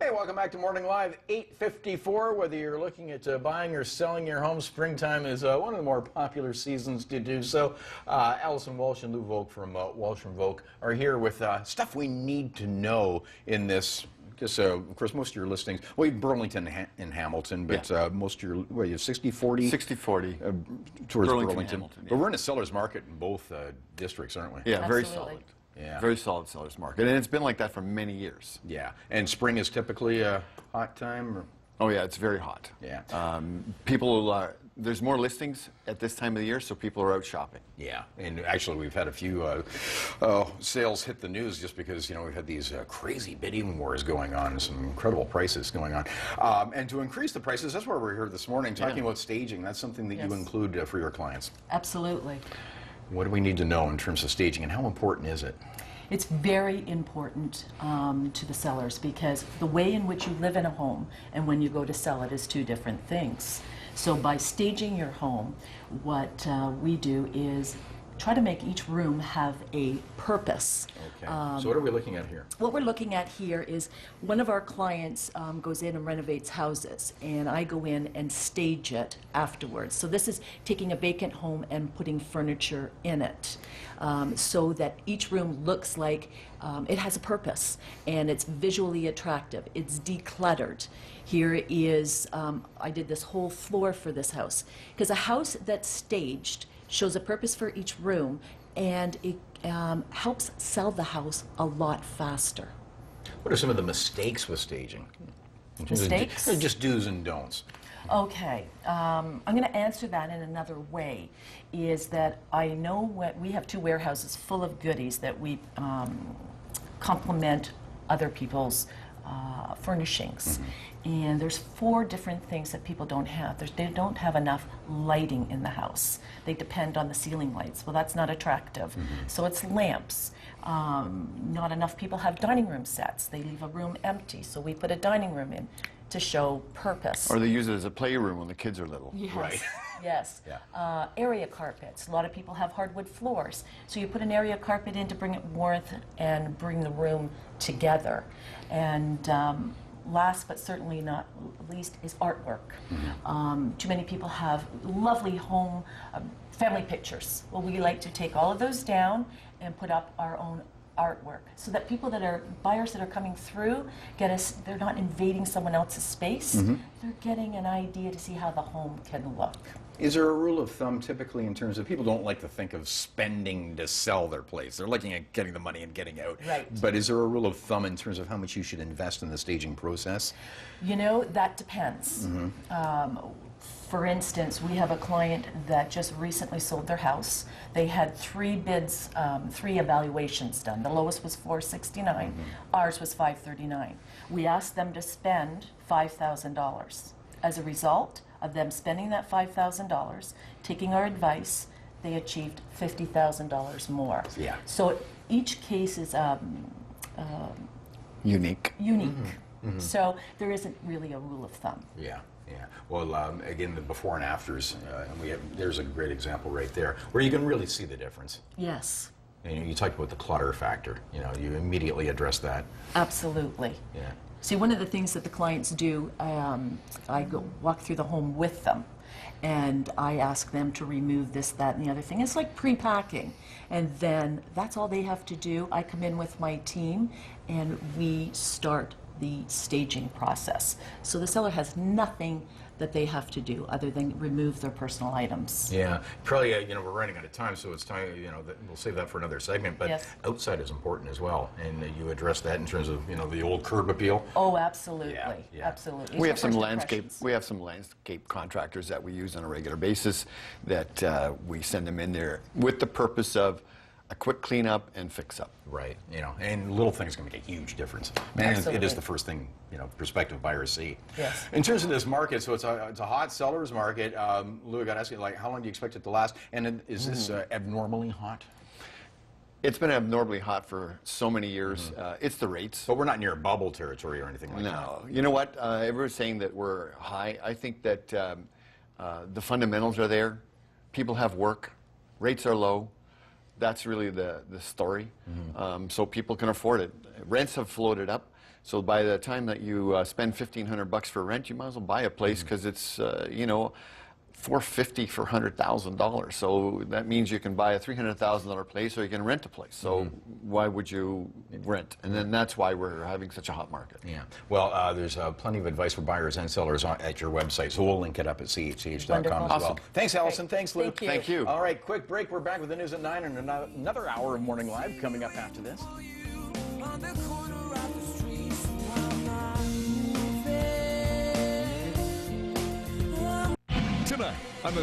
Hey, welcome back to Morning Live, 8:54. Whether you're looking at buying or selling your home, springtime is one of the more popular seasons to do so. Alison, Walsh, and Volk from Walsh and Volk are here with stuff we need to know in this. Because, of course, most of your listings, well, Burlington and Hamilton, but most of your, what, you have 60-40? 60-40. Towards Burlington. Hamilton, yeah. But we're in a seller's market in both districts, aren't we? Yeah, Absolutely. very solid. Yeah. Very solid seller's market. And it's been like that for many years. Yeah. And spring is typically a hot time? Or? Oh, yeah, it's very hot. Yeah. People, there's more listings at this time of the year, so people are out shopping. Yeah, and actually we've had a few sales hit the news just because, you know, we've had these crazy bidding wars going on and some incredible prices going on. And to increase the prices, that's why we're here this morning talking about staging. That's something that you include for your clients. Absolutely. What do we need to know in terms of staging, and how important is it? It's very important to the sellers because the way in which you live in a home and when you go to sell it is two different things. So by staging your home, what we do is try to make each room have a purpose. Okay. So what are we looking at here? What we're looking at here is one of our clients goes in and renovates houses, and I go in and stage it afterwards. So this is taking a vacant home and putting furniture in it so that each room looks like it has a purpose and it's visually attractive. It's decluttered. Here is, I did this whole floor for this house, because a house that's staged shows a purpose for each room, and it helps sell the house a lot faster. What are some of the mistakes with staging? Mistakes? Just do's and don'ts. Okay, I'm going to answer that in another way, is that I know we have two warehouses full of goodies that we complement other people's furnishings. And there's 4 different things that people don't have. They don't have enough lighting in the house. They depend on the ceiling lights. Well, that's not attractive. So it's lamps. Not enough people have dining room sets. They leave a room empty, so we put a dining room in to show purpose. Or they use it as a playroom when the kids are little. Yes. Right. Yes. Yeah. Area carpets. A lot of people have hardwood floors. So you put an area carpet in to bring it warmth and bring the room together. And last but certainly not least is artwork. Too many people have lovely home family pictures. Well, we like to take all of those down and put up our own artwork so that people that are buyers that are coming through they're not invading someone else's space. They're getting an idea to see how the home can look. Is there a rule of thumb typically in terms of people don't like to think of spending to sell their place? They're looking at getting the money and getting out. Right. But is there a rule of thumb in terms of how much you should invest in the staging process? You know, that depends. For instance, we have a client that just recently sold their house. They had 3 bids, 3 evaluations done. The lowest was $469. Ours was $539. We asked them to spend $5,000. As a result of them spending that $5,000, taking our advice, they achieved $50,000 more. Yeah. So each case is Unique. unique. So there isn't really a rule of thumb. Yeah. Yeah. Well, again, the before and afters, and there's a great example right there where you can really see the difference. Yes. And you talked about the clutter factor. You know, you immediately address that. Absolutely. Yeah. See, one of the things that the clients do, I go walk through the home with them, and I ask them to remove this, that, and the other thing. It's like pre-packing, and then that's all they have to do. I come in with my team, and we start the staging process. So the seller has nothing that they have to do other than remove their personal items. Yeah, probably, you know, we're running out of time, so it's time, you know, we'll save that for another segment, but outside is important as well, and you address that in terms of, you know, the old curb appeal. Oh, absolutely. Yeah. Absolutely. We It's have the some first landscape. impressions. We have some landscape contractors that we use on a regular basis. That we send them in there with the purpose of a quick cleanup and fix up. Right, you know, and little things can make a huge difference. And it Absolutely. is the first thing, you know, prospective buyers see. Yes. In terms of this market, so it's a hot seller's market. Lou, I got to ask you, like, how long do you expect it to last? And is this abnormally hot? It's been abnormally hot for so many years. It's the rates. But we're not near bubble territory or anything like that. No. You know what? Everyone's saying that we're high. I think that the fundamentals are there. People have work. Rates are low. That's really the story. So people can afford it. Rents have floated up. So by the time that you spend $1,500 for rent, you might as well buy a place because it's, $450 for $100,000. So that means you can buy a $300,000 place, or you can rent a place. So why would you rent? And then that's why we're having such a hot market. Yeah. Well, there's plenty of advice for buyers and sellers at your website, so we'll link it up at chch.com as well. Wonderful. Thanks, Alison. Thanks, Luke. Thank you. Thank you. All right, quick break. We're back with the news at 9 and another hour of Morning Live coming up after this. Tonight on the